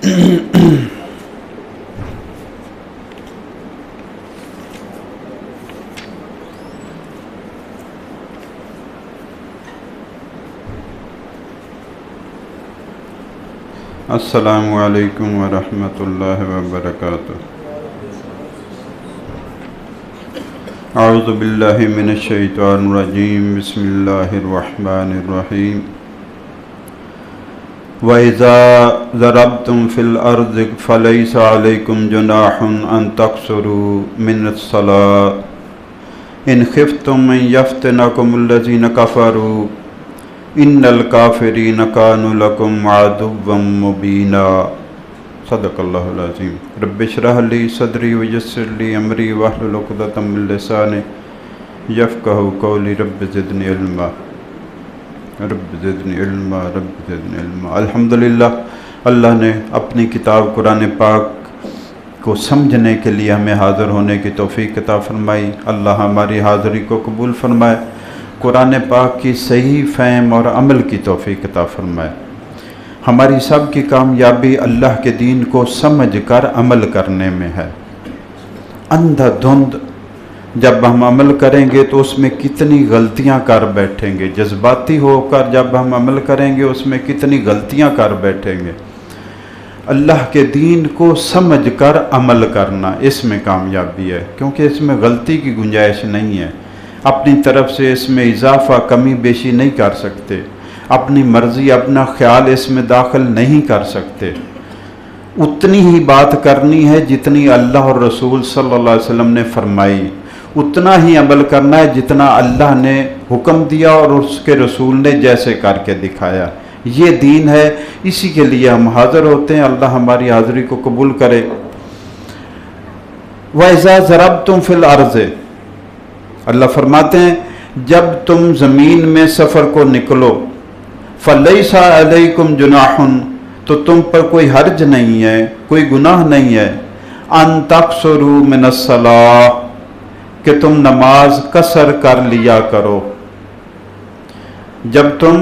السلام علیکم ورحمۃ اللہ وبرکاتہ۔ اعوذ باللہ من الشیطان الرجیم، بسم اللہ الرحمن الرحیم۔ وَإِذَا ضَرَبْتُمْ فِي الْأَرْضِ فَلَيْسَ عَلَيْكُمْ جُنَاحٌ أَن تَقْصُرُوا مِنَ الصَّلَاةِ إِنْ خِفْتُمْ أَن يَفْتِنَكُمُ الَّذِينَ كَفَرُوا إِنَّ الْكَافِرِينَ كَانُوا لَكُمْ عَدُوًّا مُّبِينًا۔ صدق اللہ العظیم۔ رب اشرح لی صدری ویسر لی امری واحلل عقدۃ من لسانی یفقہوا قولی۔ رب زدنی علما، رب زدنی علما، رب زدنی علما۔ الحمدللہ، اللہ نے اپنی کتاب قرآن پاک کو سمجھنے کے لیے ہمیں حاضر ہونے کی توفیق عطا فرمائی۔ اللہ ہماری حاضری کو قبول فرمائے، قرآن پاک کی صحیح فہم اور عمل کی توفیق عطا فرمائے۔ ہماری سب کی کامیابی اللہ کے دین کو سمجھ کر عمل کرنے میں ہے۔ اندھا دھند جب ہم عمل کریں گے تو اس میں کتنی غلطیاں کر بیٹھیں گے، جذباتی ہو کر جب ہم عمل کریں گے اس میں کتنی غلطیاں کر بیٹھیں گے۔ اللہ کے دین کو سمجھ کر عمل کرنا، اس میں کامیابی ہے، کیونکہ اس میں غلطی کی گنجائش نہیں ہے۔ اپنی طرف سے اس میں اضافہ کمی بیشی نہیں کر سکتے، اپنی مرضی اپنا خیال اس میں داخل نہیں کر سکتے۔ اتنی ہی بات کرنی ہے جتنی اللہ اور رسول صلی اللہ علیہ وسلم نے فرمائی، اتنا ہی عمل کرنا ہے جتنا اللہ نے حکم دیا اور اس کے رسول نے جیسے کر کے دکھایا۔ یہ دین ہے، اسی کے لیے ہم حاضر ہوتے ہیں۔ اللہ ہماری حاضری کو قبول کرے۔ وَإِذَا ضَرَبْتُمْ فِي الْأَرْضِ، اللہ فرماتے ہیں جب تم زمین میں سفر کو نکلو، فَلَيْسَ عَلَيْكُمْ جُنَاحٌ، تو تم پر کوئی حرج نہیں ہے، کوئی گناہ نہیں ہے، أَن تَقْصُرُوا مِنَ الصَّلَاةِ، کہ تم نماز قصر کر لیا کرو۔ جب تم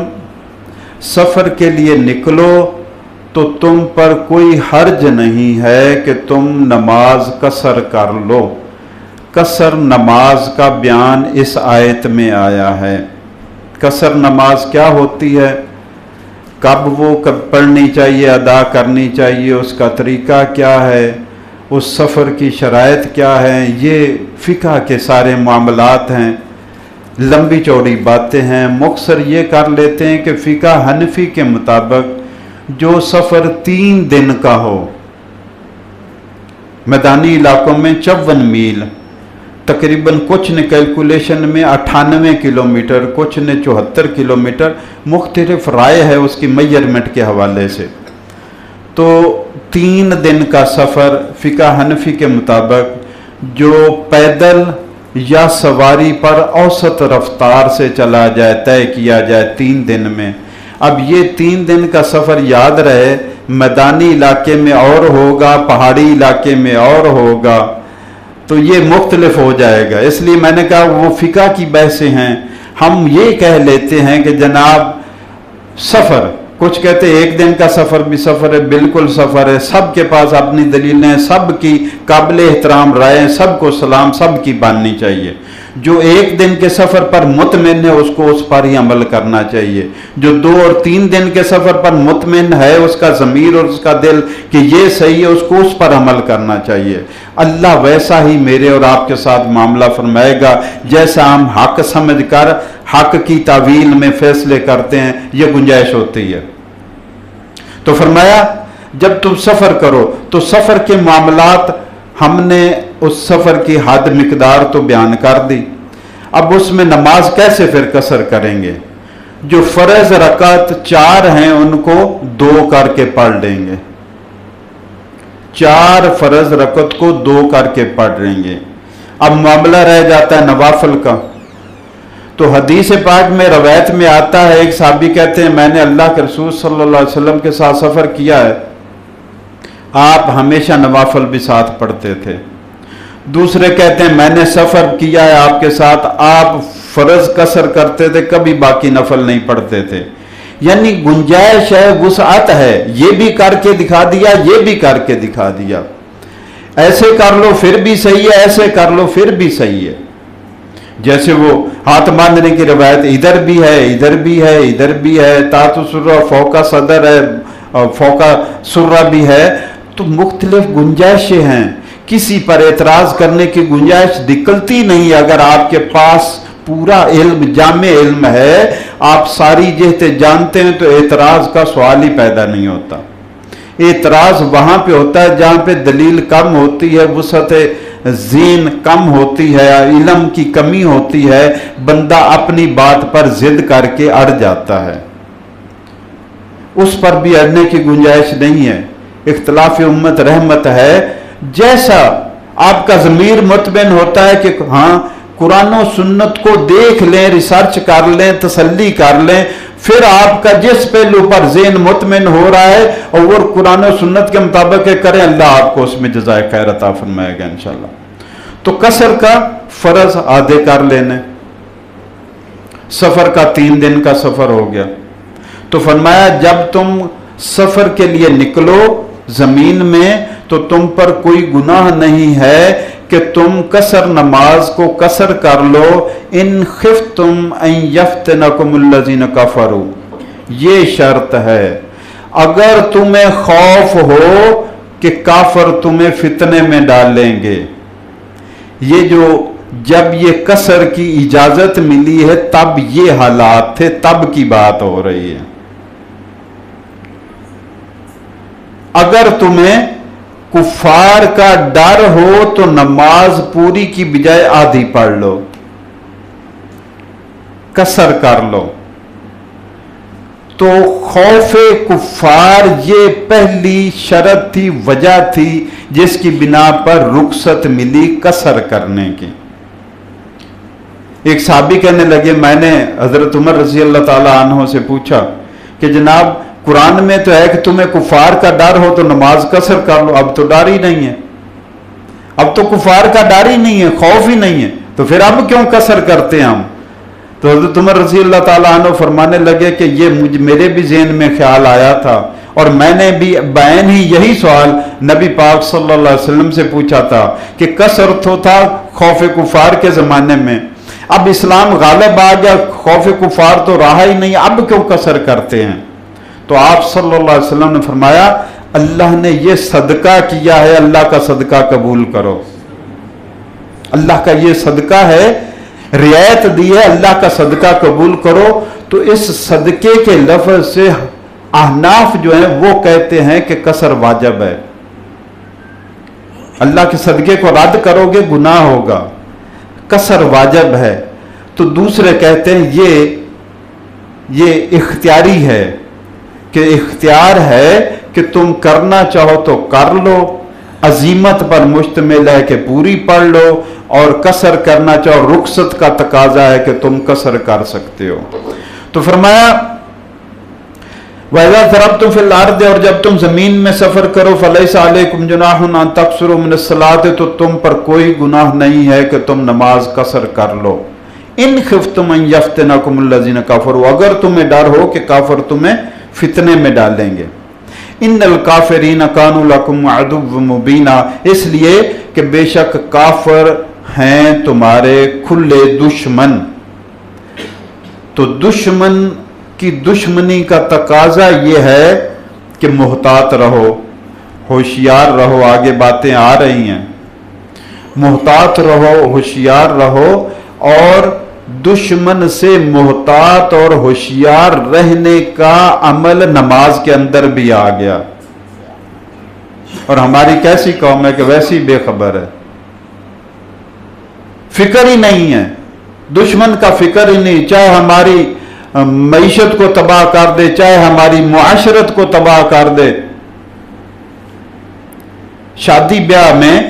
سفر کے لیے نکلو تو تم پر کوئی حرج نہیں ہے کہ تم نماز قصر کر لو۔ قصر نماز کا بیان اس آیت میں آیا ہے۔ قصر نماز کیا ہوتی ہے، کب وہ پڑھنی چاہیے، ادا کرنی چاہیے، اس کا طریقہ کیا ہے، اس سفر کی شرائط کیا ہے، یہ فقہ کے سارے معاملات ہیں، لمبی چوڑی باتیں ہیں۔ مختصر یہ کر لیتے ہیں کہ فقہ حنفی کے مطابق جو سفر 3 دن کا ہو، میدانی علاقوں میں 54 میل، تقریباً کچھ نے کیلکولیشن میں 98 کلومیٹر، کچھ نے 74 کلومیٹر، مختلف رائے ہے اس کی میجرمنٹ کے حوالے سے۔ تو 3 دن کا سفر فقہ حنفی کے مطابق جو پیدل یا سواری پر اوسط رفتار سے چلا جائے، طے کیا جائے 3 دن میں۔ اب یہ 3 دن کا سفر یاد رہے، میدانی علاقے میں اور ہوگا، پہاڑی علاقے میں اور ہوگا، تو یہ مختلف ہو جائے گا۔ اس لیے میں نے کہا وہ فقہ کی بحثیں ہیں۔ ہم یہ کہہ لیتے ہیں کہ جناب سفر، کچھ کہتے ہیں 1 دن کا سفر بھی سفر ہے، بالکل سفر ہے، سب کے پاس اپنی دلیلیں، سب کی قابل احترام رائے، سب کو سلام، سب کی ماننی چاہیے۔ جو 1 دن کے سفر پر مطمئن ہے اس کو اس پر ہی عمل کرنا چاہیے۔ جو 2 اور 3 دن کے سفر پر مطمئن ہے، اس کا ضمیر اور اس کا دل کہ یہ صحیح ہے، اس کو اس پر عمل کرنا چاہیے۔ اللہ ویسا ہی میرے اور آپ کے ساتھ معاملہ فرمائے گا جیسا ہم حق سمجھ کر حق کی تعویل میں فیصلے کرتے ہیں، یہ گنجائش ہوتی ہے۔ تو فرمایا جب تم سفر کرو تو سفر کے معاملات، ہم نے اس سفر کی حد مقدار تو بیان کر دی۔ اب اس میں نماز کیسے پھر قصر کریں گے؟ جو فرض رکعت 4 ہیں ان کو 2 کر کے پڑھ لیں گے، 4 فرض رکعت کو 2 کر کے پڑھ لیں گے۔ اب معاملہ رہ جاتا ہے نوافل کا۔ تو حدیث پاک میں روایت میں آتا ہے، ایک صحابی کہتے ہیں میں نے اللہ کے رسول صلی اللہ علیہ وسلم کے ساتھ سفر کیا ہے، آپ ہمیشہ نوافل بھی ساتھ پڑھتے تھے۔ دوسرے کہتے ہیں میں نے سفر کیا ہے آپ کے ساتھ، آپ فرض قصر کرتے تھے، کبھی باقی نفل نہیں پڑھتے تھے۔ یعنی گنجائش ہے، وسعت ہے، یہ بھی کر کے دکھا دیا، یہ بھی کر کے دکھا دیا، ایسے کر لو پھر بھی صحیح ہے، ایسے کر لو پھر بھی صحیح ہے۔ جیسے وہ ہاتھ باندھنے کی روایت ادھر بھی ہے، ادھر بھی ہے، ادھر بھی ہے، تحت سرہ فوقہ صدر ہے، فوقہ سرہ بھی ہے، تو مختلف گنجائشیں ہیں، کسی پر اعتراض کرنے کی گنجائش نکلتی نہیں۔ اگر آپ کے پاس پورا علم، جامع علم ہے، آپ ساری جہتیں جانتے ہیں، تو اعتراض کا سوال ہی پیدا نہیں ہوتا۔ اعتراض وہاں پہ ہوتا ہے جہاں پہ دلیل کم ہوتی ہے، وسعت ذہن کم ہوتی ہے، علم کی کمی ہوتی ہے، بندہ اپنی بات پر ضد کر کے اڑ جاتا ہے، اس پر بھی اڑنے کی گنجائش نہیں ہے۔ اختلاف امت رحمت ہے۔ جیسا آپ کا ضمیر مطمئن ہوتا ہے کہ ہاں قرآن و سنت کو دیکھ لیں، ریسرچ کر لیں، تسلی کر لیں، پھر آپ کا جس پہلو پر ذہن مطمئن ہو رہا ہے اور وہ قرآن و سنت کے مطابق کریں، اللہ آپ کو اس میں جزائے خیر عطا فرمائے گا انشاءاللہ۔ تو قصر کا فرض آدھے کر لینے، سفر کا 3 دن کا سفر ہو گیا، تو فرمایا جب تم سفر کے لیے نکلو زمین میں تو تم پر کوئی گناہ نہیں ہے کہ تم قصر نماز کو قصر کر لو، ان خفتم ان یفتنکم الذین کفروا، یہ شرط ہے اگر تمہیں خوف ہو کہ کافر تمہیں فتنے میں ڈالیں گے۔ یہ جو جب یہ قصر کی اجازت ملی ہے تب یہ حالات تھے، تب کی بات ہو رہی ہے۔ اگر تمہیں کفار کا ڈر ہو تو نماز پوری کی بجائے آدھی پڑھ لو، قصر کر لو۔ تو خوف کفار یہ پہلی شرط تھی، وجہ تھی جس کی بنا پر رخصت ملی قصر کرنے کی۔ ایک صحابی کہنے لگے، میں نے حضرت عمر رضی اللہ تعالی عنہ سے پوچھا کہ جناب قرآن میں تو ہے کہ تمہیں کفار کا ڈر ہو تو نماز قصر کر لو، اب تو ڈر ہی نہیں ہے، اب تو کفار کا ڈر ہی نہیں ہے، خوف ہی نہیں ہے، تو پھر اب کیوں قصر کرتے ہیں ہم؟ تو حضرت عمر رضی اللہ تعالیٰ عنہ فرمانے لگے کہ یہ میرے بھی ذہن میں خیال آیا تھا، اور میں نے بھی بعین ہی یہی سوال نبی پاک صلی اللہ علیہ وسلم سے پوچھا تھا کہ قصر تو تھا خوف کفار کے زمانے میں، اب اسلام غالب آ گیا، خوف کفار تو رہا ہی نہیں، اب کیوں قصر کرتے ہیں؟ تو آپ صلی اللہ علیہ وسلم نے فرمایا اللہ نے یہ صدقہ کیا ہے، اللہ کا صدقہ قبول کرو، اللہ کا یہ صدقہ ہے، رعایت دی ہے، اللہ کا صدقہ قبول کرو۔ تو اس صدقے کے لفظ سے احناف جو ہیں وہ کہتے ہیں کہ قصر واجب ہے، اللہ کے صدقے کو رد کرو گے گناہ ہوگا، قصر واجب ہے۔ تو دوسرے کہتے ہیں یہ اختیاری ہے، کہ اختیار ہے کہ تم کرنا چاہو تو کر لو، عزیمت پر مشتمل ہے کہ پوری پڑھ لو، اور قصر کرنا چاہو رخصت کا تقاضا ہے کہ تم قصر کر سکتے ہو۔ تو فرمایا وَإِذَا ضَرَبْتُمْ فِي الْأَرْضِ، اور جب تم زمین میں سفر کرو، فَلَيْسَ عَلَيْكُمْ جُنَاحٌ أَن تَقْصُرُوا مِنَ الصَّلَاةِ، تو تم پر کوئی گناہ نہیں ہے کہ تم نماز قصر کر لو، ان خفتم ان یفتنکم الذین کفروا، اگر تمہیں ڈر ہو کہ کافر تمہیں فتنے میں ڈالیں گے۔ ان الکافرین کانوا لکم عدوا مبینا، اس لیے کہ بے شک کافر ہیں تمہارے کھلے دشمن۔ تو دشمن کی دشمنی کا تقاضا یہ ہے کہ محتاط رہو، ہوشیار رہو، آگے باتیں آ رہی ہیں، محتاط رہو، ہوشیار رہو، اور دشمن سے محتاط اور ہوشیار رہنے کا عمل نماز کے اندر بھی آ گیا۔ اور ہماری کیسی قوم ہے کہ ویسی بے خبر ہے، فکر ہی نہیں ہے، دشمن کا فکر ہی نہیں، چاہے ہماری معیشت کو تباہ کر دے، چاہے ہماری معاشرت کو تباہ کر دے۔ شادی بیاہ میں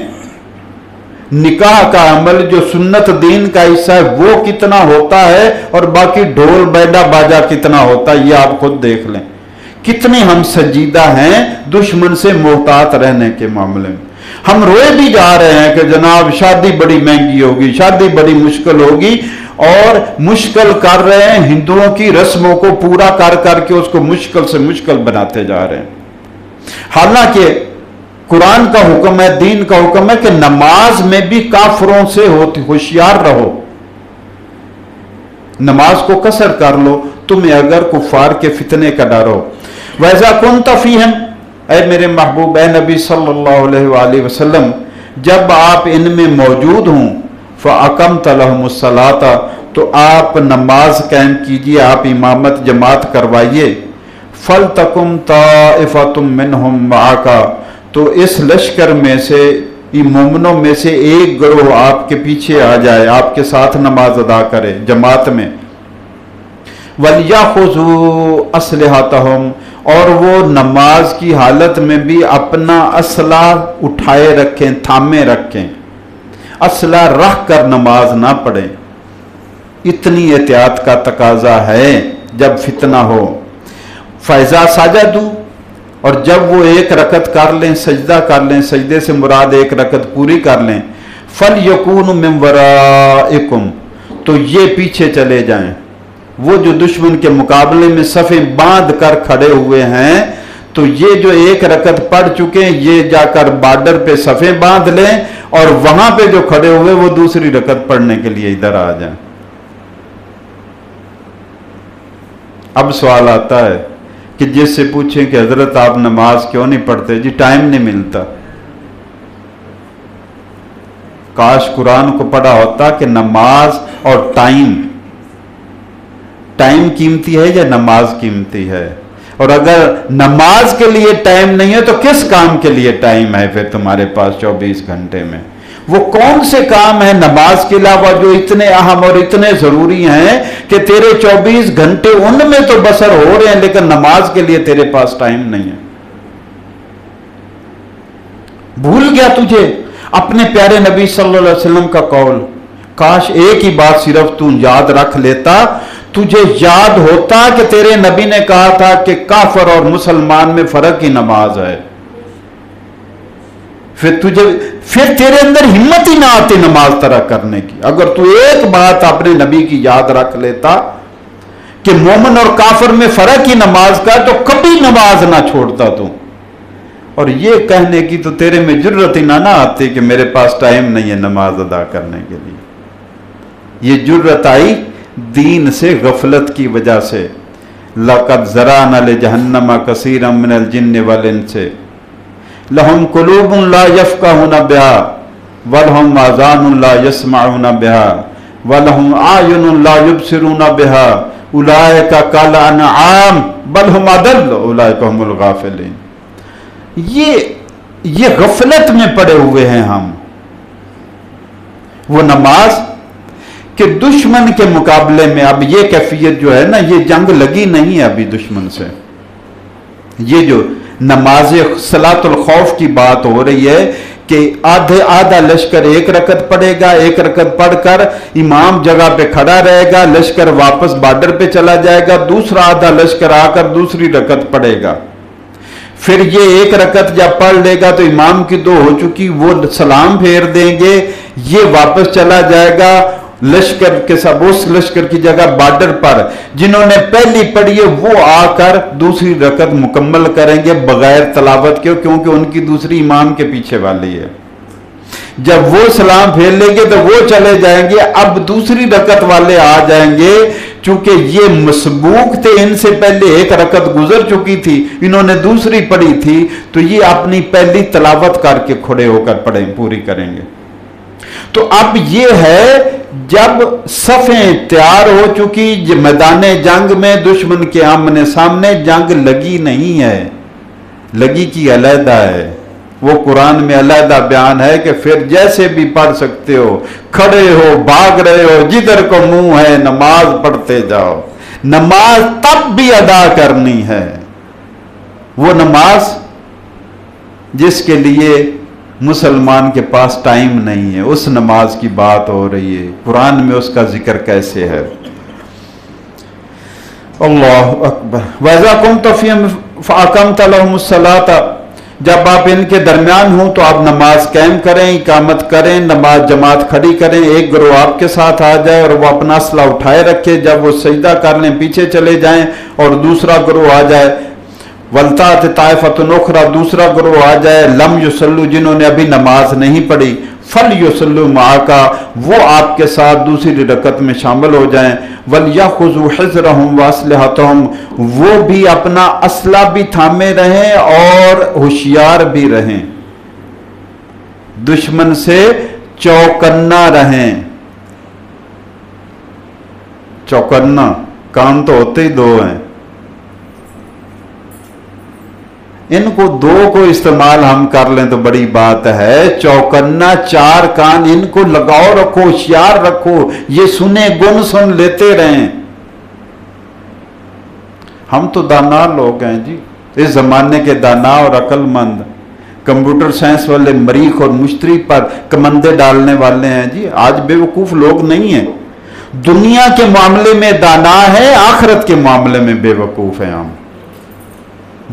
نکاح کا عمل جو سنت دین کا حصہ ہے وہ کتنا ہوتا ہے، اور باقی ڈھول بیڈا باجا کتنا ہوتا ہے، یہ آپ خود دیکھ لیں، کتنے ہم سنجیدہ ہیں دشمن سے محتاط رہنے کے معاملے میں۔ ہم روئے بھی جا رہے ہیں کہ جناب شادی بڑی مہنگی ہوگی، شادی بڑی مشکل ہوگی، اور مشکل کر رہے ہیں، ہندوؤں کی رسموں کو پورا کر کر کے اس کو مشکل سے مشکل بناتے جا رہے ہیں۔ حالانکہ قرآن کا حکم ہے، دین کا حکم ہے کہ نماز میں بھی کافروں سے ہوشیار رہو، نماز کو قصر کر لو تمہیں اگر کفار کے فتنے کا ڈر ہو۔ وَإِذَا كُنْتَ فِيهِمْ، اے میرے محبوب، اے نبی صلی اللہ علیہ وآلہ وسلم، جب آپ ان میں موجود ہوں، فَأَقَمْتَ لَهُمُ الصَّلَاةَ، تو آپ نماز قائم کیجئے، آپ امامت جماعت کروائیے۔ فَلْتَقُمْ طَائِفَةٌ مِّنْهُمْ مَعَكَ، تو اس لشکر میں سے، مومنوں میں سے ایک گروہ آپ کے پیچھے آ جائے، آپ کے ساتھ نماز ادا کرے جماعت میں۔ وَلْيَأْخُذُوا أَسْلِحَتَهُمْ، اور وہ نماز کی حالت میں بھی اپنا اسلحہ اٹھائے رکھیں، تھامے رکھیں، اسلحہ رکھ کر نماز نہ پڑھیں۔ اتنی احتیاط کا تقاضا ہے جب فتنہ ہو۔ فَإِذَا سَجَدُوا، اور جب وہ ایک رکعت کر لیں، سجدہ کر لیں، سجدے سے مراد ایک رکعت پوری کر لیں، فَلْيَكُونُوا مِنْ وَرَائِكُمْ، تو یہ پیچھے چلے جائیں۔ وہ جو دشمن کے مقابلے میں صفیں باندھ کر کھڑے ہوئے ہیں، تو یہ جو ایک رکعت پڑھ چکے ہیں، یہ جا کر بارڈر پہ صفیں باندھ لیں، اور وہاں پہ جو کھڑے ہوئے وہ دوسری رکعت پڑھنے کے لیے ادھر آ جائیں۔ اب سوال آتا ہے کہ جس سے پوچھیں کہ حضرت آپ نماز کیوں نہیں پڑھتے؟ جی ٹائم نہیں ملتا۔ کاش قرآن کو پڑھا ہوتا کہ نماز اور ٹائم قیمتی ہے یا نماز قیمتی ہے، اور اگر نماز کے لیے ٹائم نہیں ہے تو کس کام کے لیے ٹائم ہے پھر تمہارے پاس 24 گھنٹے میں؟ وہ کون سے کام ہیں نماز کے علاوہ جو اتنے اہم اور اتنے ضروری ہیں کہ تیرے 24 گھنٹے ان میں تو بسر ہو رہے ہیں، لیکن نماز کے لیے تیرے پاس ٹائم نہیں ہے؟ بھول گیا تجھے اپنے پیارے نبی صلی اللہ علیہ وسلم کا قول؟ کاش ایک ہی بات صرف تو یاد رکھ لیتا، تجھے یاد ہوتا کہ تیرے نبی نے کہا تھا کہ کافر اور مسلمان میں فرق ہی نماز ہے، پھر تیرے اندر ہمت ہی نہ آتی نماز ترک کرنے کی۔ اگر تو ایک بات اپنے نبی کی یاد رکھ لیتا کہ مومن اور کافر میں فرق ہی نماز کا، تو کبھی نماز نہ چھوڑتا تو۔ اور یہ کہنے کی تو تیرے میں جرت ہی نہ آتی کہ میرے پاس ٹائم نہیں ہے نماز ادا کرنے کے لیے۔ یہ جرت آئی دین سے غفلت کی وجہ سے۔ لَقَدْ زَرَعْنَا لِجَهَنَّمَ كَثِيرًا مِنَ الْجِنِّ وَالْإِنسِ لَهُمْ قُلُوبٌ لَا يَفْقَهُونَ بِهَا وَلَهُمْ آذَانٌ لَا يَسْمَعُونَ بِهَا وَلَهُمْ أَعْيُنٌ لَا يُبْصِرُونَ بِهَا أُولَئِكَ كَالْأَنْعَامِ بَلْ هُمْ أَضَلُّ أُولَئِكَ هُمُ الْغَافِلُونَ۔ یہ غفلت میں پڑے ہوئے ہیں ہم۔ وہ نماز کہ دشمن کے مقابلے میں اب یہ کیفیت جو ہے نا، یہ جنگ لگی نہیں ہے ابھی دشمن سے۔ یہ جو نماز صلاۃ الخوف کی بات ہو رہی ہے کہ آدھا لشکر ایک رکعت پڑھے گا، ایک رکعت پڑھ کر امام جگہ پہ کھڑا رہے گا، لشکر واپس بارڈر پہ چلا جائے گا، دوسرا آدھا لشکر آ کر دوسری رکعت پڑھے گا، پھر یہ ایک رکعت جب پڑھ لے گا تو امام کی دو ہو چکی، وہ سلام پھیر دیں گے، یہ واپس چلا جائے گا لشکر کے ساتھ، اس لشکر کی جگہ بارڈر پر جنہوں نے پہلی پڑھی ہے وہ آ کر دوسری رکعت مکمل کریں گے بغیر تلاوت کے، کیونکہ ان کی دوسری امام کے پیچھے والی ہے۔ جب وہ سلام پھیر لیں گے تو وہ چلے جائیں گے، اب دوسری رکعت والے آ جائیں گے، چونکہ یہ مسبوق تھے، ان سے پہلے ایک رکعت گزر چکی تھی، انہوں نے دوسری پڑھی تھی، تو یہ اپنی پہلی تلاوت کر کے کھڑے ہو کر پوری کریں گے۔ تو اب یہ ہے جب صفیں تیار ہو چکی، میدان جنگ میں دشمن کے آمنے سامنے جنگ لگی نہیں ہے، لگی کی علیحدہ ہے، وہ قرآن میں علیحدہ بیان ہے کہ پھر جیسے بھی پڑھ سکتے ہو، کھڑے ہو، بھاگ رہے ہو، جدھر کو منہ ہے نماز پڑھتے جاؤ۔ نماز تب بھی ادا کرنی ہے، وہ نماز جس کے لیے مسلمان کے پاس ٹائم نہیں ہے، اس نماز کی بات ہو رہی ہے، قرآن میں اس کا ذکر کیسے ہے؟ اللہ اکبر۔ وَإِذَا كُنْتَ فِيهِمْ فَأَقَمْتَ لَهُمُ الصَّلَاةَ، جب آپ ان کے درمیان ہوں تو آپ نماز قائم کریں، اقامت کریں، نماز جماعت کھڑی کریں، ایک گروہ آپ کے ساتھ آ جائے اور وہ اپنا اسلحہ اٹھائے رکھے، جب وہ سجدہ کر لیں پیچھے چلے جائیں اور دوسرا گروہ آ جائے، وَلْتَأْتِ طَائِفَةٌ أُخْرَىٰ دوسرا گروہ آ جائے، لم یصلوا جنہوں نے ابھی نماز نہیں پڑھی، فَلْيُصَلُّوا مَعَكَ وہ آپ کے ساتھ دوسری رکعت میں شامل ہو جائیں، وَلْيَأْخُذُوا حِذْرَهُمْ وَأَسْلِحَتَهُمْ وہ بھی اپنا اسلحہ بھی تھامے رہیں اور ہوشیار بھی رہیں، دشمن سے چوکنا رہیں۔ چوکنا کان تو ہوتے ہی دو ہیں، ان کو دو کو استعمال ہم کر لیں تو بڑی بات ہے، چوکنا چار کان ان کو لگاؤ رکھو، ہوشیار رکھو، یہ سنے گن سن لیتے رہیں۔ ہم تو دانا لوگ ہیں جی، اس زمانے کے دانا اور عقل مند، کمپیوٹر سائنس والے مریخ اور مشتری پر کمندے ڈالنے والے ہیں جی، آج بے وقوف لوگ نہیں ہیں، دنیا کے معاملے میں دانا ہے، آخرت کے معاملے میں بے وقوف ہیں ہم۔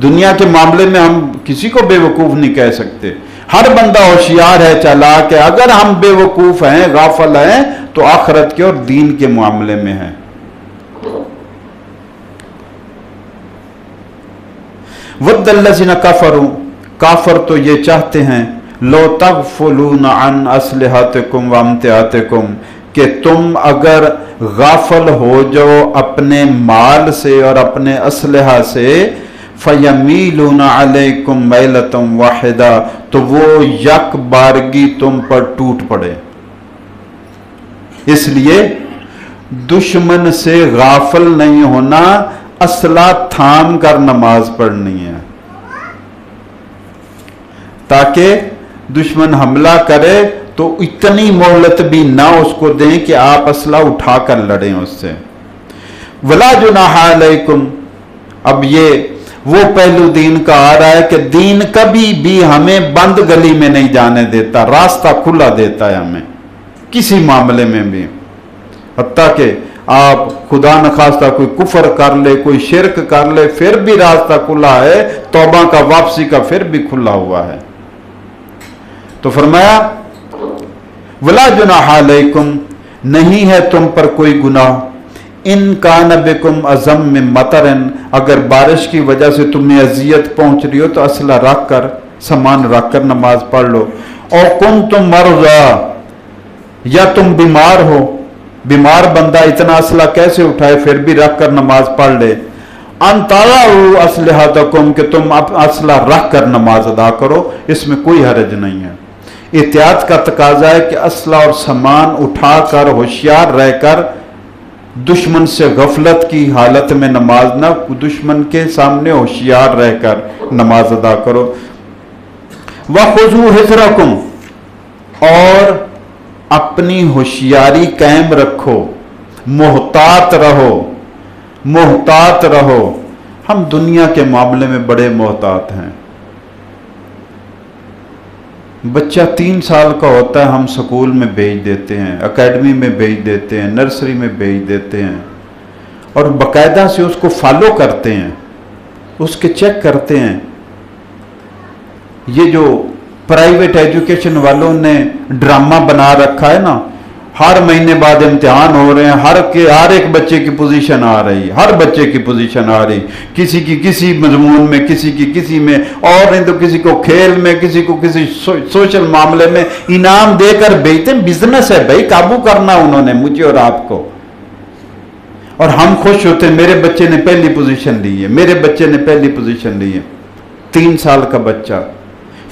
دنیا کے معاملے میں ہم کسی کو بے وقوف نہیں کہہ سکتے، ہر بندہ ہوشیار ہے، چالاک ہے، اگر ہم بے وقوف ہیں، غافل ہیں تو آخرت کے اور دین کے معاملے میں ہیں۔ وَدَّ الَّذِينَ كَفَرُوا کافر تو یہ چاہتے ہیں، لَوْ تَغْفُلُونَ عَنْ أَسْلِحَتِكُمْ وَأَمْتِعَتِكُمْ کہ تم اگر غافل ہو جاؤ اپنے مال سے اور اپنے اسلحہ سے، فَيَمِيلُونَ عَلَيْكُمْ مَيْلَةً وَاحِدَةً تو وہ یک بارگی تم پر ٹوٹ پڑے۔ اس لیے دشمن سے غافل نہیں ہونا، اسلحہ تھام کر نماز پڑھنی ہے، تاکہ دشمن حملہ کرے تو اتنی مہلت بھی نہ اس کو دیں کہ آپ اسلحہ اٹھا کر لڑیں اس سے۔ وَلَا جُنَاحَ عَلَيْكُمْ اب یہ وہ پہلو دین کا آ رہا ہے کہ دین کبھی بھی ہمیں بند گلی میں نہیں جانے دیتا، راستہ کھلا دیتا ہے ہمیں کسی معاملے میں بھی، حتیٰ کہ آپ خدا نخواستہ کوئی کفر کر لے، کوئی شرک کر لے، پھر بھی راستہ کھلا ہے، توبہ کا واپسی کا پھر بھی کھلا ہوا ہے۔ تو فرمایا وَلَا جُنَاحَ عَلَيْكُمْ نہیں ہے تم پر کوئی گناہ، ان کان بکم ازم من مطر اگر بارش کی وجہ سے تمہیں اذیت پہنچ رہی ہو تو اسلحہ رکھ کر، سامان رکھ کر نماز پڑھ لو، اور کنتم مرضی یا تم بیمار ہو، بیمار بندہ اتنا اسلحہ کیسے اٹھائے، پھر بھی رکھ کر نماز پڑھ لے، ان تضعوا اسلحتکم کہ تم اسلحہ رکھ کر نماز ادا کرو، اس میں کوئی حرج نہیں ہے۔ احتیاط کا تقاضا ہے کہ اسلحہ اور سامان اٹھا کر ہوشیار رہ کر دشمن سے غفلت کی حالت میں نماز نہ، دشمن کے سامنے ہوشیار رہ کر نماز ادا کرو۔ وَخُذُوا حِذْرَكُمْ اور اپنی ہوشیاری قائم رکھو، محتاط رہو، محتاط رہو۔ ہم دنیا کے معاملے میں بڑے محتاط ہیں، بچہ 3 سال کا ہوتا ہے ہم سکول میں بھیج دیتے ہیں، اکیڈمی میں بھیج دیتے ہیں، نرسری میں بھیج دیتے ہیں، اور باقاعدہ سے اس کو فالو کرتے ہیں، اس کے چیک کرتے ہیں۔ یہ جو پرائیویٹ ایجوکیشن والوں نے ڈرامہ بنا رکھا ہے نا، ہر مہینے بعد امتحان ہو رہے ہیں، ہر ایک بچے کی پوزیشن آ رہی ہے، ہر بچے کی پوزیشن آ رہی، کسی کی کسی مضمون میں، کسی کی کسی میں، اور نہیں تو کسی کو کھیل میں، کسی کو کسی سوشل معاملے میں انعام دے کر بھیجتے ہیں۔ بزنس ہے بھائی، قابو کرنا انہوں نے مجھے اور آپ کو، اور ہم خوش ہوتے ہیں میرے بچے نے پہلی پوزیشن لی ہے، میرے بچے نے پہلی پوزیشن لی ہے۔ 3 سال کا بچہ،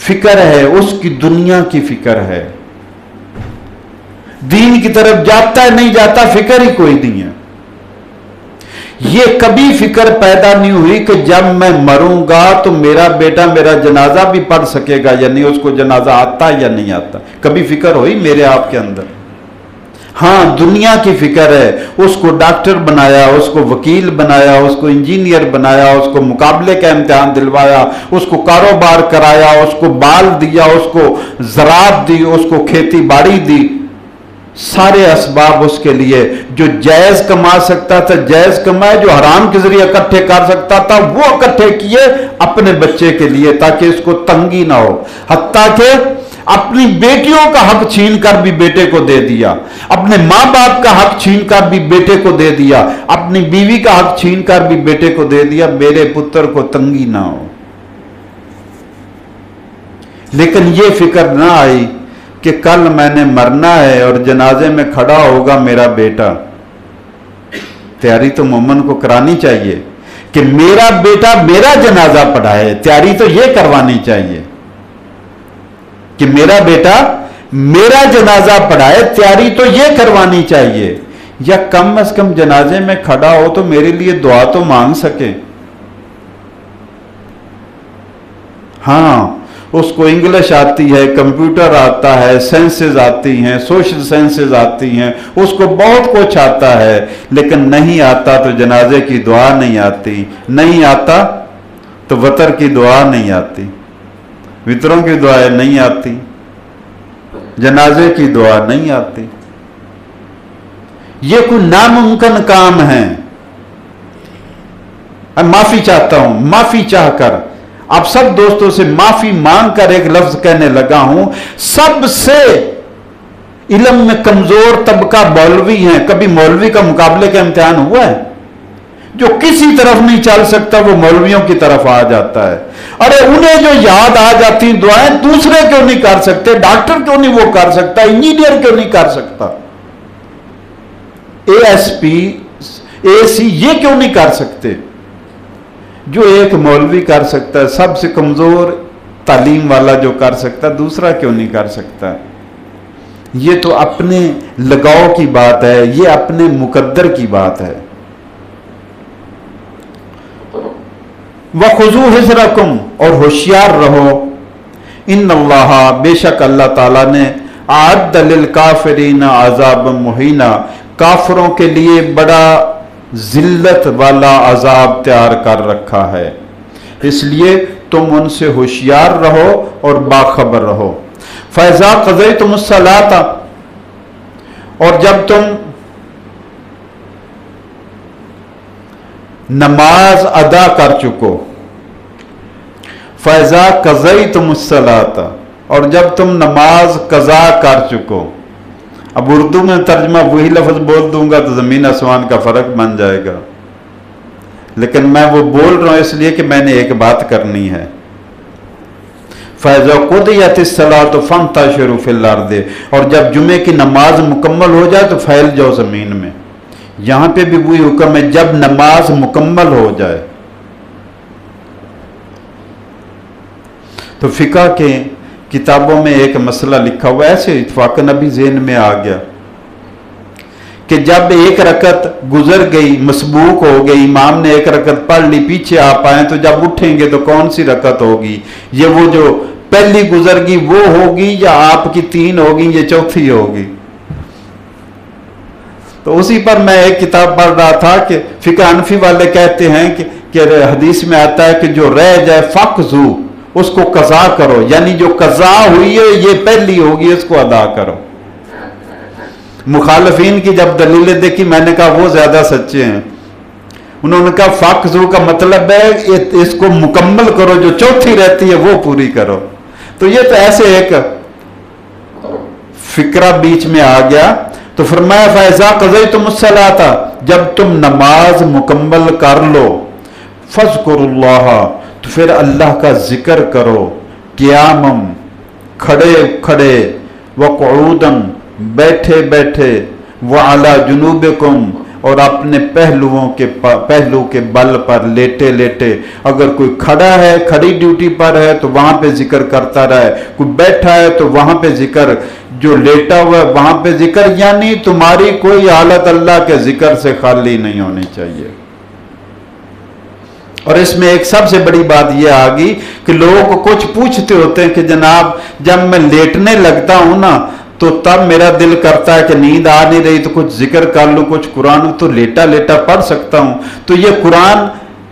فکر ہے، اس کی دنیا کی فکر ہے، دین کی طرف جاتا ہے نہیں جاتا فکر ہی کوئی نہیں ہے۔ یہ کبھی فکر پیدا نہیں ہوئی کہ جب میں مروں گا تو میرا بیٹا میرا جنازہ بھی پڑھ سکے گا یا نہیں، اس کو جنازہ آتا یا نہیں آتا، کبھی فکر ہوئی میرے آپ کے اندر؟ ہاں دنیا کی فکر ہے، اس کو ڈاکٹر بنایا، اس کو وکیل بنایا، اس کو انجینئر بنایا، اس کو مقابلے کا امتحان دلوایا، اس کو کاروبار کرایا، اس کو بال دیا، اس کو زراعت دی، اس کو کھیتی باڑی دی، سارے اسباب اس کے لیے، جو جائز کما سکتا تھا جائز کمائے، جو حرام کے ذریعے اکٹھے کر سکتا تھا وہ اکٹھے کیے اپنے بچے کے لیے تاکہ اس کو تنگی نہ ہو، حتیٰ کہ اپنی بیٹیوں کا حق چھین کر بھی بیٹے کو دے دیا، اپنے ماں باپ کا حق چھین کر بھی بیٹے کو دے دیا، اپنی بیوی کا حق چھین کر بھی بیٹے کو دے دیا، میرے پتر کو تنگی نہ ہو۔ لیکن یہ فکر نہ آئی کہ کل میں نے مرنا ہے اور جنازے میں کھڑا ہوگا میرا بیٹا۔ تیاری تو مومن کو کرانی چاہیے کہ میرا بیٹا میرا جنازہ پڑھائے، تیاری تو یہ کروانی چاہیے کہ میرا بیٹا میرا جنازہ پڑھائے، تیاری تو یہ کروانی چاہیے، یا کم از کم جنازے میں کھڑا ہو تو میرے لیے دعا تو مانگ سکے۔ ہاں، اس کو انگلش آتی ہے، کمپیوٹر آتا ہے، سائنسز آتی ہیں، سوشل سائنسز آتی ہیں، اس کو بہت کچھ آتا ہے، لیکن نہیں آتا تو جنازے کی دعا نہیں آتی، نہیں آتا تو وتر کی دعا نہیں آتی، وطروں کی دعائیں نہیں آتی، جنازے کی دعا نہیں آتی۔ یہ کوئی ناممکن کام ہے۔ معافی چاہتا ہوں، معافی چاہ کر اب سب دوستوں سے معافی مانگ کر ایک لفظ کہنے لگا ہوں، سب سے علم میں کمزور طبقہ مولوی ہیں۔ کبھی مولوی کا مقابلے کا امتحان ہوا ہے؟ جو کسی طرف نہیں چل سکتا وہ مولویوں کی طرف آ جاتا ہے۔ ارے انہیں جو یاد آ جاتی دعائیں دوسرے کیوں نہیں کر سکتے؟ ڈاکٹر کیوں نہیں وہ کر سکتا؟ انجینئر کیوں نہیں کر سکتا؟ اے ایس پی، اے سی یہ کیوں نہیں کر سکتے؟ جو ایک مولوی کر سکتا ہے، سب سے کمزور تعلیم والا جو کر سکتا ہے، دوسرا کیوں نہیں کر سکتا؟ یہ تو اپنے لگاؤ کی بات ہے، یہ اپنے مقدر کی بات ہے۔ وَخُذُوا حِذْرَكُمْ، اور ہوشیار رہو، ان اللہ، بے شک اللہ تعالیٰ نے اعد للکافرین عذابا مہینا، کافروں کے لیے بڑا ذلت والا عذاب تیار کر رکھا ہے، اس لیے تم ان سے ہوشیار رہو اور باخبر رہو۔ فَإِذَا قَضَيْتُمُ الصَّلَاةَ، اور جب تم نماز ادا کر چکو، فَإِذَا قَضَيْتُمُ الصَّلَاةَ، اور جب تم نماز قضا کر چکو۔ اب اردو میں ترجمہ وہی لفظ بول دوں گا تو زمین آسمان کا فرق بن جائے گا، لیکن میں وہ بول رہا ہوں اس لیے کہ میں نے ایک بات کرنی ہے۔ فَإِذَا قُضِيَتِ الصَّلَاةُ فَانتَشِرُوا فِي الْأَرْضِ، اور جب جمعے کی نماز مکمل ہو جائے تو پھیل جاؤ زمین میں۔ یہاں پہ بھی وہی حکم ہے، جب نماز مکمل ہو جائے۔ تو فقہ کے کتابوں میں ایک مسئلہ لکھا ہوا ہے، ایسے اتفاقاً ابھی ذہن میں آ گیا کہ جب ایک رکعت گزر گئی، مسبوق ہو گئی، امام نے ایک رکعت پڑھ لی، پیچھے آپ آئیں تو جب اٹھیں گے تو کون سی رکعت ہوگی؟ یہ وہ جو پہلی گزر گئی وہ ہوگی، یا آپ کی 3 ہوگی، یہ چوتھی ہوگی؟ تو اسی پر میں ایک کتاب پڑھ رہا تھا کہ فقہ حنفی والے کہتے ہیں کہ حدیث میں آتا ہے کہ جو رہ جائے فقضو، اس کو قضا کرو، یعنی جو قضا ہوئی ہے یہ پہلی ہوگی، اس کو ادا کرو۔ مخالفین کی جب دلیلیں دیکھی میں نے کہا وہ زیادہ سچے ہیں، انہوں نے کہا فقضو کا مطلب ہے اس کو مکمل کرو، جو چوتھی رہتی ہے وہ پوری کرو۔ تو یہ تو ایسے ایک فکرہ بیچ میں آ گیا، تو فرمایا فَإِذَا قَضَيْتُمُ الصَّلَاةَ، جب تم نماز مکمل کر لو، فَاذْكُرُوا اللَّهَ، تو پھر اللہ کا ذکر کرو، قیامم، کھڑے کھڑے، وقعودم، بیٹھے بیٹھے، وعلی جنوبکم، اور اپنے پہلو کے بل پر لیٹے لیٹے۔ اگر کوئی کھڑا ہے، کھڑی ڈیوٹی پر ہے تو وہاں پہ ذکر کرتا رہے، کوئی بیٹھا ہے تو وہاں پہ ذکر، جو لیٹا ہوا ہے وہاں پہ ذکر، یعنی تمہاری کوئی حالت اللہ کے ذکر سے خالی نہیں ہونی چاہیے۔ اور اس میں ایک سب سے بڑی بات یہ آ گئی کہ لوگ کچھ پوچھتے ہوتے ہیں کہ جناب جب میں لیٹنے لگتا ہوں نا تو تب میرا دل کرتا ہے کہ نیند آ نہیں رہی تو کچھ ذکر کر لوں، کچھ قرآن تو لیٹا لیٹا پڑھ سکتا ہوں۔ تو یہ قرآن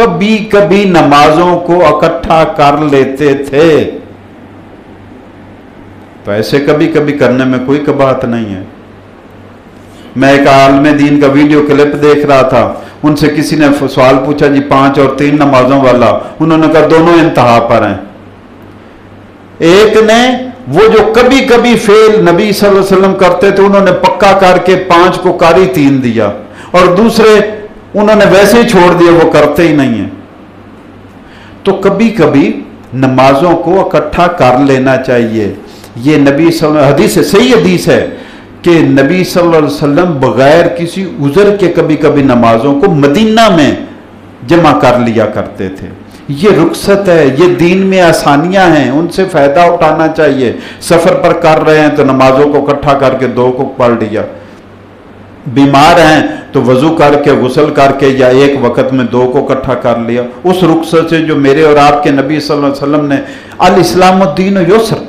کبھی کبھی نمازوں کو اکٹھا کر لیتے تھے. تو ایسے کبھی کبھی کرنے میں کوئی کباہت نہیں ہے. میں ایک عالم دین کا ویڈیو کلپ دیکھ رہا تھا, ان سے کسی نے سوال پوچھا جی 5 اور 3 نمازوں والا, انہوں نے کہا دونوں انتہا پر ہیں. ایک نے وہ جو کبھی کبھی فعل نبی صلی اللہ علیہ وسلم کرتے تھے انہوں نے پکا کر کے 5 کو کاری 3 دیا, اور دوسرے انہوں نے ویسے ہی چھوڑ دیا, وہ کرتے ہی نہیں ہیں. تو کبھی کبھی نمازوں کو اکٹھا کر لینا چاہیے. یہ نبی صلی اللہ علیہ وسلم حدیث ہے, صحیح حدیث ہے کہ نبی صلی اللہ علیہ وسلم بغیر کسی عذر کے کبھی کبھی نمازوں کو مدینہ میں جمع کر لیا کرتے تھے. یہ رخصت ہے, یہ دین میں آسانیاں ہیں, ان سے فائدہ اٹھانا چاہیے. سفر پر کر رہے ہیں تو نمازوں کو اکٹھا کر کے 2 کو پڑھ لیا, بیمار ہیں تو وضو کر کے غسل کر کے یا ایک وقت میں 2 کو اکٹھا کر لیا. اس رخصت سے جو میرے اور آپ کے نبی صلی اللہ علیہ وسلم نے الاسلام الدین یسر,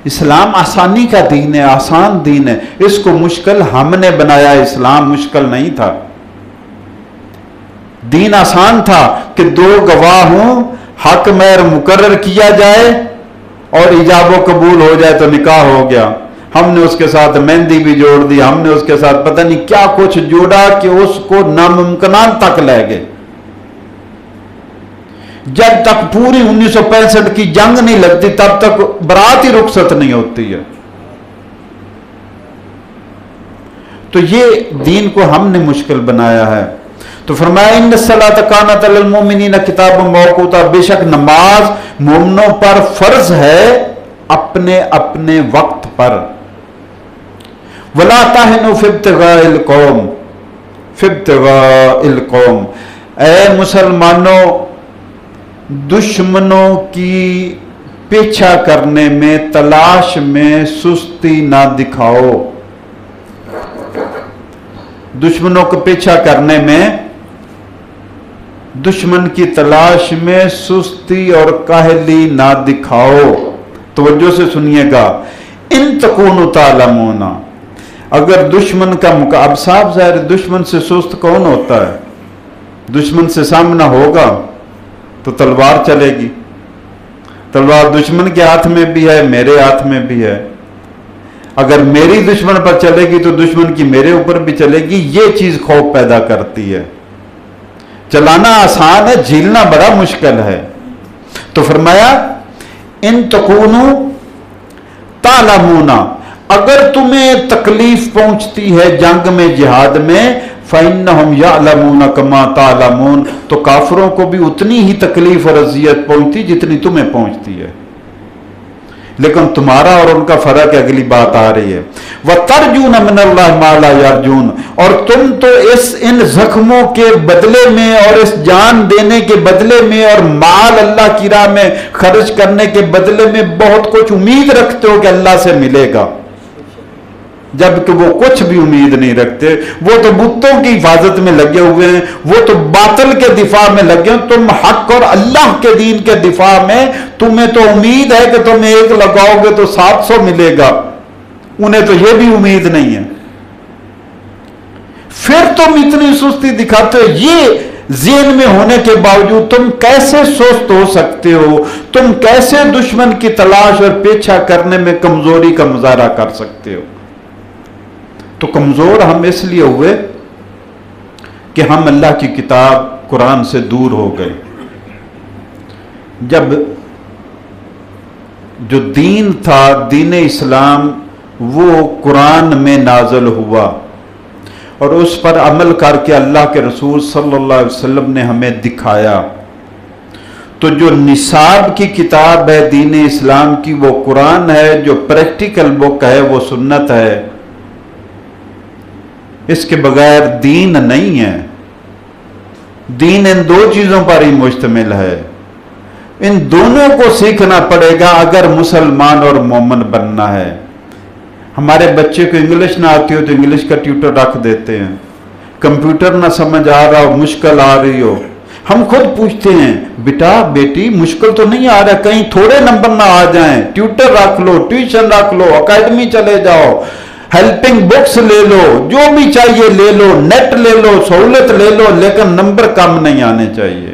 اسلام آسانی کا دین ہے, آسان دین ہے. اس کو مشکل ہم نے بنایا, اسلام مشکل نہیں تھا. دین آسان تھا کہ 2 گواہ ہوں, حق مہر مقرر کیا جائے اور ایجاب و قبول ہو جائے تو نکاح ہو گیا. ہم نے اس کے ساتھ مہندی بھی جوڑ دی, ہم نے اس کے ساتھ پتہ نہیں کیا کچھ جوڑا کہ اس کو ناممکنات تک لے گئے. جب تک پوری 1965 کی جنگ نہیں لگتی تب تک برات ہی رخصت نہیں ہوتی ہے. تو یہ دین کو ہم نے مشکل بنایا ہے. تو فرمایا ان الصلاۃ کانت علی المؤمنین کتابا موقوتا, بے شک نماز مومنوں پر فرض ہے اپنے اپنے وقت پر. ولا تہنوا فی ابتغاء القوم, فی ابتغاء القوم, اے مسلمانوں دشمنوں کی پیچھا کرنے میں, تلاش میں سستی نہ دکھاؤ. دشمنوں کو پیچھا کرنے میں, دشمن کی تلاش میں سستی اور کاہلی نہ دکھاؤ. توجہ سے سنیے گا. ان تکونوا تعلمون, اگر دشمن کا اب صاحب ظاہر دشمن سے سست کون ہوتا ہے؟ دشمن سے سامنا ہوگا تو تلوار چلے گی. تلوار دشمن کے ہاتھ میں بھی ہے, میرے ہاتھ میں بھی ہے. اگر میری دشمن پر چلے گی تو دشمن کی میرے اوپر بھی چلے گی. یہ چیز خوف پیدا کرتی ہے. چلانا آسان ہے, جھیلنا بڑا مشکل ہے. تو فرمایا ان تکونوا تعلمون, اگر تمہیں تکلیف پہنچتی ہے جنگ میں, جہاد میں, فَإِنَّهُمْ يَعْلَمُونَ كَمَا تَعْلَمُونَ, تو کافروں کو بھی اتنی ہی تکلیف اور اذیت پہنچتی جتنی تمہیں پہنچتی ہے. لیکن تمہارا اور ان کا فرق ہے. اگلی بات آ رہی ہے وَتَرْجُونَ مِنَ اللَّهِ مَا لَا يَرْجُونَ, اور تم تو ان زخموں کے بدلے میں اور اس جان دینے کے بدلے میں اور مال اللہ کی راہ میں خرچ کرنے کے بدلے میں بہت کچھ امید رکھتے ہو کہ اللہ سے ملے گا, جبکہ وہ کچھ بھی امید نہیں رکھتے. وہ تو بتوں کی حفاظت میں لگے ہوئے ہیں, وہ تو باطل کے دفاع میں لگے ہیں. تم حق اور اللہ کے دین کے دفاع میں, تمہیں تو امید ہے کہ تم 1 لگاؤ گے تو 700 ملے گا, انہیں تو یہ بھی امید نہیں ہے. پھر تم اتنی سستی دکھاتے ہو. یہ ذہن میں ہونے کے باوجود تم کیسے سست ہو سکتے ہو؟ تم کیسے دشمن کی تلاش اور پیچھا کرنے میں کمزوری کا مظاہرہ کر سکتے ہو؟ تو کمزور ہم اس لیے ہوئے کہ ہم اللہ کی کتاب قرآن سے دور ہو گئے. جب جو دین تھا, دین اسلام, وہ قرآن میں نازل ہوا اور اس پر عمل کر کے اللہ کے رسول صلی اللہ علیہ وسلم نے ہمیں دکھایا. تو جو نصاب کی کتاب ہے دین اسلام کی وہ قرآن ہے, جو پریکٹیکل بک ہے وہ سنت ہے. اس کے بغیر دین نہیں ہے. دین ان 2 چیزوں پر ہی مشتمل ہے. ان دونوں کو سیکھنا پڑے گا اگر مسلمان اور مومن بننا ہے. ہمارے بچے کو انگلش نہ آتی ہو تو انگلش کا ٹیوٹر رکھ دیتے ہیں. کمپیوٹر نہ سمجھ آ رہا ہو, مشکل آ رہی ہو, ہم خود پوچھتے ہیں بیٹا بیٹی مشکل تو نہیں آ رہا, کہیں تھوڑے نمبر نہ آ جائیں, ٹیوٹر رکھ لو, ٹیوشن رکھ لو, اکیڈمی چلے جاؤ, ہیلپنگ بکس لے لو, جو بھی چاہیے لے لو, نیٹ لے لو, سہولت لے لو, لیکن نمبر کم نہیں آنے چاہیے.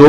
2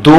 2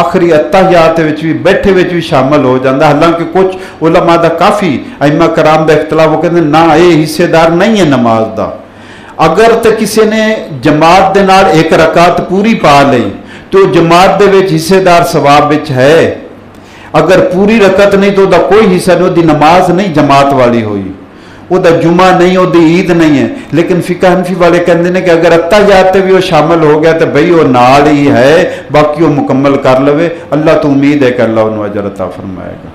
آخری اتحیات وچ بھی بیٹھے وچ بھی شامل ہو جاتا. حالانکہ کچھ علماء دا کافی ائمہ کرام دا اختلاف وہ کہتے ہیں نہ یہ حصے دار نہیں ہے نماز دا. اگر تو کسی نے جماعت دے نال ایک رکعت پوری پا لئی تو جماعت دے وچ حصے دار ثواب وچ ہے. اگر پوری رکعت نہیں تو دا کوئی حصہ نہیں، دی نماز نہیں جماعت والی ہوئی، وہ دا جمعہ نہیں، وہ دی عید نہیں ہے. لیکن فقہ حنفی والے کہتے ہیں کہ اگر اتحیات بھی وہ شامل ہو گیا تو بھئی وہ نال ہی ہے، باقی وہ مکمل کر لوے. اللہ تو امید ہے کہ اللہ انہوں اجر عطا فرمائے گا.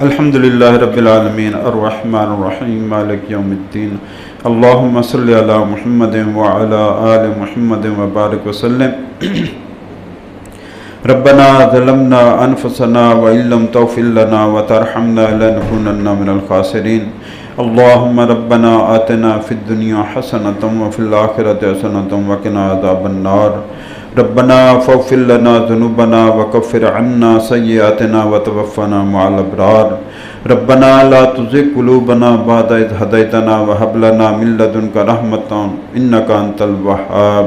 الحمدللہ رب العالمین الرحمن الرحیم مالک یوم الدین. اللہم صلی علی محمد وعلی آل محمد وبارک وسلم. ربنا ظلمنا انفسنا وان لم تغفر لنا وترحمنا لنكونن من الخاسرين. اللهم ربنا آتنا في الدنيا حسنة وفي الآخرة حسنة وقنا عذاب النار. ربنا فاغفر لنا ذنوبنا وكفر عنا سيئاتنا وتوفنا مع الأبرار. ربنا لا تزغ قلوبنا بعد إذ هديتنا وهب لنا من لدنك رحمة إنك أنت الوهاب.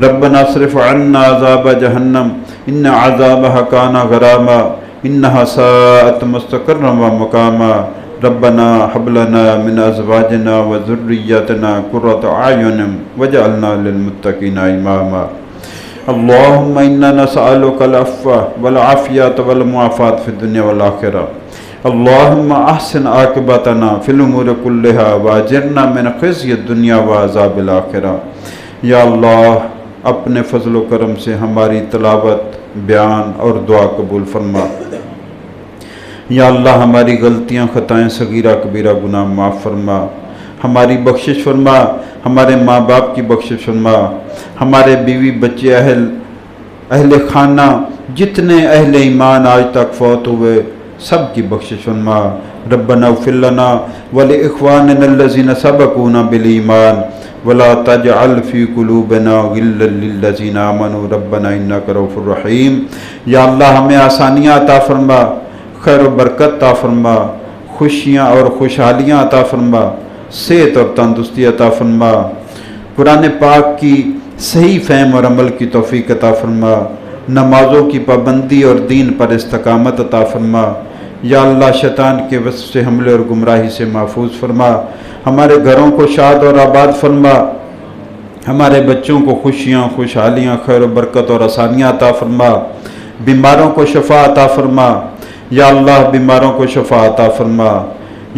ربنا اصرف عنا عذاب جہنم ان عذابها كان غراما انها ساءت مستقرا ومقاما. ربنا هب لنا من ازواجنا وذرياتنا قرة اعين واجعلنا للمتقين اماما. اللهم انا نسألك العفو والعافية والمعافاة في الدنيا والآخرة. اللهم احسن عاقبتنا في الامور كلها واجرنا من خزي الدنيا وعذاب الآخرة. یا اللہ اپنے فضل و کرم سے ہماری تلاوت، بیان اور دعا قبول فرما. یا اللہ ہماری غلطیاں، خطائیں، صغیرہ کبیرہ گناہ معاف فرما. ہماری بخشش فرما، ہمارے ماں باپ کی بخشش فرما، ہمارے بیوی بچے، اہل خانہ، جتنے اہل ایمان آج تک فوت ہوئے سب کی بخشش فرما. ربنا اغفر لنا ولإخواننا الذين سبقونا بالإيمان ولا تجعل في قلوبنا غلا للذين آمنوا ربنا انك رؤوف رحیم. یا اللہ ہمیں آسانیاں عطا فرما، خیر و برکت عطا فرما، خوشیاں اور خوشحالیاں عطا فرما، صحت اور تندرستی عطا فرما، قرآن پاک کی صحیح فہم اور عمل کی توفیق عطا فرما، نمازوں کی پابندی اور دین پر استقامت عطا فرما. یا اللہ شیطان کے وسوسے سے، حملے اور گمراہی سے محفوظ فرما. ہمارے گھروں کو شاد اور آباد فرما، ہمارے بچوں کو خوشیاں، خوشحالیاں، خیر و برکت اور آسانیاں عطا فرما. بیماروں کو شفا عطا فرما. یا اللہ بیماروں کو شفا عطا فرما.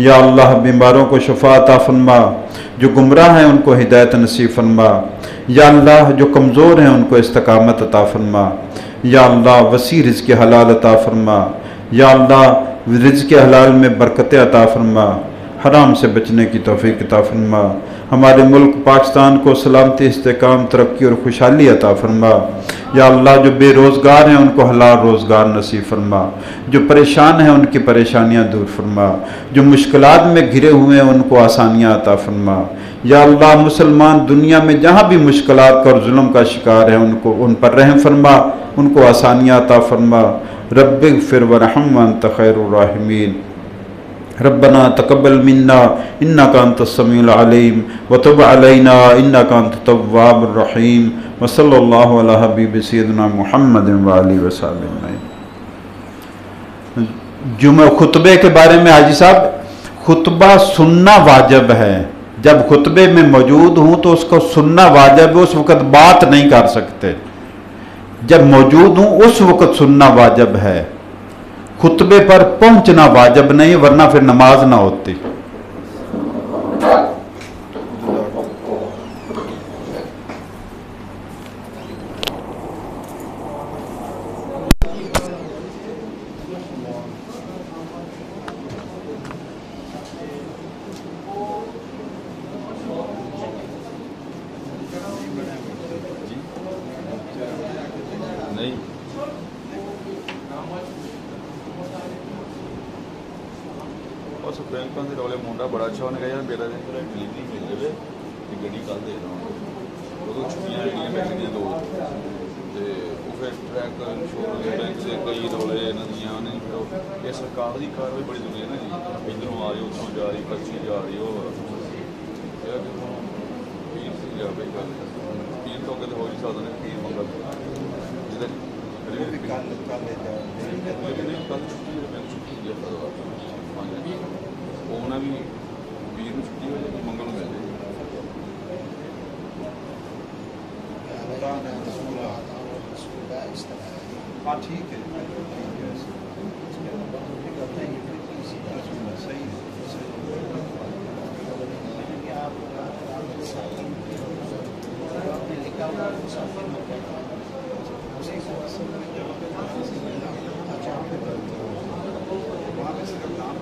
یا اللہ بیماروں کو شفا عطا فرما. جو گمراہ ہیں ان کو ہدایت نصیب فرما. یا اللہ جو کمزور ہیں ان کو استقامت عطا فرما. یا اللہ وسیع رزق حلال عطا فرما. یا اللہ رزق حلال میں برکت عطا فرما، حرام سے بچنے کی توفیق عطا فرما. ہمارے ملک پاکستان کو سلامتی، استحکام، ترقی اور خوشحالی عطا فرما. یا اللہ جو بے روزگار ہیں ان کو حلال روزگار نصیب فرما. جو پریشان ہیں ان کی پریشانیاں دور فرما. جو مشکلات میں گھرے ہوئے ہیں ان کو آسانیاں عطا فرما. یا اللہ مسلمان دنیا میں جہاں بھی مشکلات کا اور ظلم کا شکار ہیں ان پر رحم فرما، ان کو آسانیاں عطا فرما. رب اغفر ورحم وانت خیر الراحمین. ربنا تقبل منا انك انت السميع العليم وتب علينا انك انت التواب الرحيم وصلى الله على حبيب سيدنا محمد وآله وسلم. جمعہ خطبے کے بارے میں حاجی صاحب، خطبہ سننا واجب ہے. جب خطبے میں موجود ہوں تو اس کو سننا واجب ہے، اس وقت بات نہیں کر سکتے. جب موجود ہوں اس وقت سننا واجب ہے، خطبے پر پہنچنا واجب نہیں، ورنہ پھر نماز نہ ہوتی. بینکوں سے رولے منڈا بڑا اچھا ہونے کا یار میرا ڈلیوری مل جائے کہ گڈی کل دے رہا ہوں وہ چھٹیاں آئیਆਂ پیسے دیا دو تو وہ پھر ٹریک انشورنس بینک سے کئی رولے یہاں دیا نہیں پھر یہ سرکار کی کاروائی بڑی ضروری ہے نا جی. ادھروں آ رہی اتوں جا رہی پرچی جا رہی وہ پیر سے جا پی گل پیر تو کتنے ہو نہیں سکتا پیر مطلب وہ بھی کل لے جاؤ لیکن نہیں کل چھٹی ہے میں چھٹی دیا تھا ہونا بھی ویر میں چھٹی ہو جائے گی منگل میں مل جائے گی ہاں ٹھیک ہے صحیح وہاں پہ صرف نام